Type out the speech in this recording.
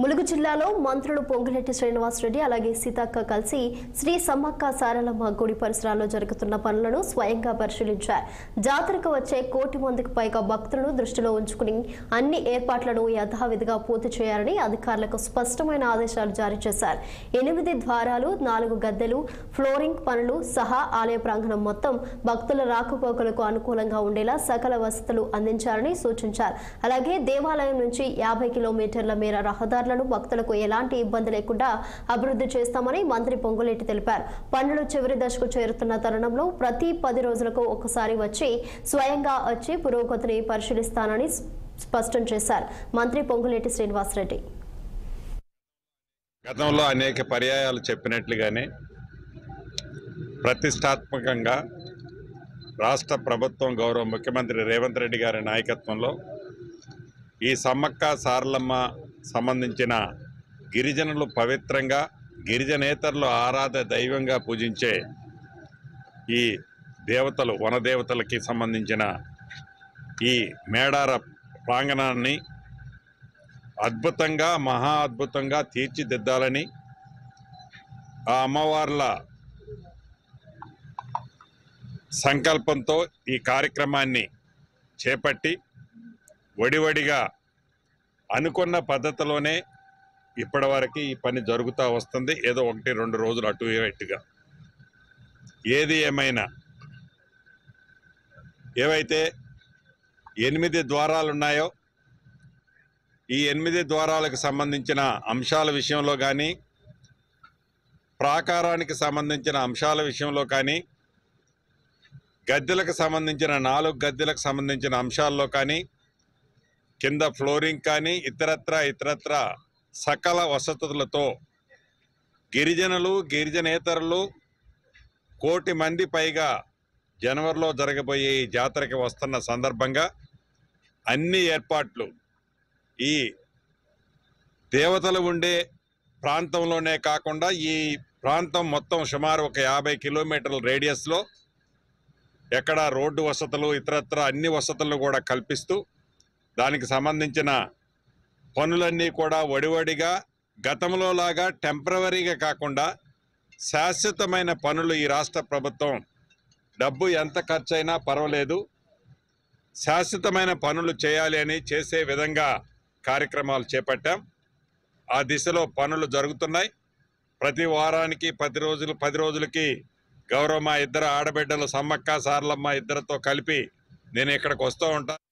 ములుగు జిల్లాలో మంత్రులు పొంగులేటి శ్రీనివాసరెడ్డి అలాగే సీతక్క కలిసి శ్రీ సమ్మక్క సారలమ్మ గుడి పరిసరాల్లో జరుగుతున్న పనులను స్వయంగా పరిశీలించారు. జాతరకు వచ్చే 1 కోటి మందికి పైగా భక్తులను దృష్టిలో ఉంచుకుని అన్ని ఏర్పాట్లను యథావిధిగా పూర్తి చేయాలని అధికారులకు స్పష్టమైన ఆదేశాలు జారీ చేశారు. 8 ద్వారాలు, 4 గద్దెలు, ఫ్లోరింగ్ పనులు సహా ఆలయ ప్రాంగణం మొత్తం భక్తుల రాకపోకలకు అనుకూలంగా ఉండేలా సకల వసతులు అందించాలని సూచించారు. అలాగే దేవాలయం నుంచి 50 కిలోమీటర్ల మేర రహదారులను భక్తులకు ఎలాంటి ఇబ్బంది లేకుండా అభివృద్ధి చేస్తామని మంత్రి పొంగులేటి తెలిపారు. పనులు చివరి దశకు చేరుతున్న తరుణంలో ప్రతి 10 రోజులకు ఒకసారి స్వయంగా వచ్చి పురోగతిని పరిశీలిస్తానని స్పష్టం చేశారు మంత్రి పొంగులేటి శ్రీనివాసరెడ్డి. గతంలో అనేక పర్యాయాలు చెప్పినట్లుగానే ప్రతిష్టాత్మకంగా రాష్ట్ర ప్రభుత్వం గౌరవ ముఖ్యమంత్రి రేవంత్ రెడ్డి గారి నాయకత్వంలో ఈ సమ్మక్క సారలమ్మ సంబంధించిన గిరిజనులు పవిత్రంగా గిరిజనేతరులు ఆరాధ దైవంగా పూజించే ఈ దేవతలు వనదేవతలకి సంబంధించిన ఈ మేడార ప్రాంగణాన్ని అద్భుతంగా మహా అద్భుతంగా తీర్చిదిద్దాలని ఆ అమ్మవార్ల సంకల్పంతో ఈ కార్యక్రమాన్ని చేపట్టి వడివడిగా అనుకున్న పద్ధతిలోనే ఇప్పటివరకు ఈ పని జరుగుతూ వస్తుంది. ఏదో 1-2 రోజులు అటు ఇటుగా. ఏది ఏమైనా ఏవైతే 8 ద్వారాలు ఉన్నాయో ఈ 8 ద్వారాలకు సంబంధించిన అంశాల విషయంలో కానీ, ప్రాకారానికి సంబంధించిన అంశాల విషయంలో కానీ, గద్దెలకు సంబంధించిన 4 గద్దెలకు సంబంధించిన అంశాల్లో కానీ, కింద ఫ్లోరింగ్ కానీ ఇతరత్ర సకల వసతులతో గిరిజనులు గిరిజనేతరులు 1 కోటి మంది పైగా జనవరిలో జరగబోయే ఈ జాతరకి వస్తున్న సందర్భంగా అన్ని ఏర్పాట్లు ఈ దేవతలు ఉండే ప్రాంతంలోనే కాకుండా ఈ ప్రాంతం మొత్తం సుమారు ఒక 50 కిలోమీటర్ల రేడియస్లో ఎక్కడ రోడ్డు వసతులు ఇతరత్ర అన్ని వసతులను కూడా కల్పిస్తూ దానికి సంబంధించిన పనులన్నీ కూడా వడివడిగా గతంలో లాగా టెంపరవరీగా కాకుండా శాశ్వతమైన పనులు ఈ రాష్ట్ర ప్రభుత్వం డబ్బు ఎంత ఖర్చైనా పర్వాలేదు శాశ్వతమైన పనులు చేయాలి అని చేసే విధంగా కార్యక్రమాలు చేపట్టాం. ఆ దిశలో పనులు జరుగుతున్నాయి. ప్రతి వారానికి 10 రోజులకి గౌరవ మా 2 ఆడబిడ్డలు సమ్మక్క సారలమ్మ ఇద్దరితో కలిపి నేను ఇక్కడికి వస్తూ ఉంటాను.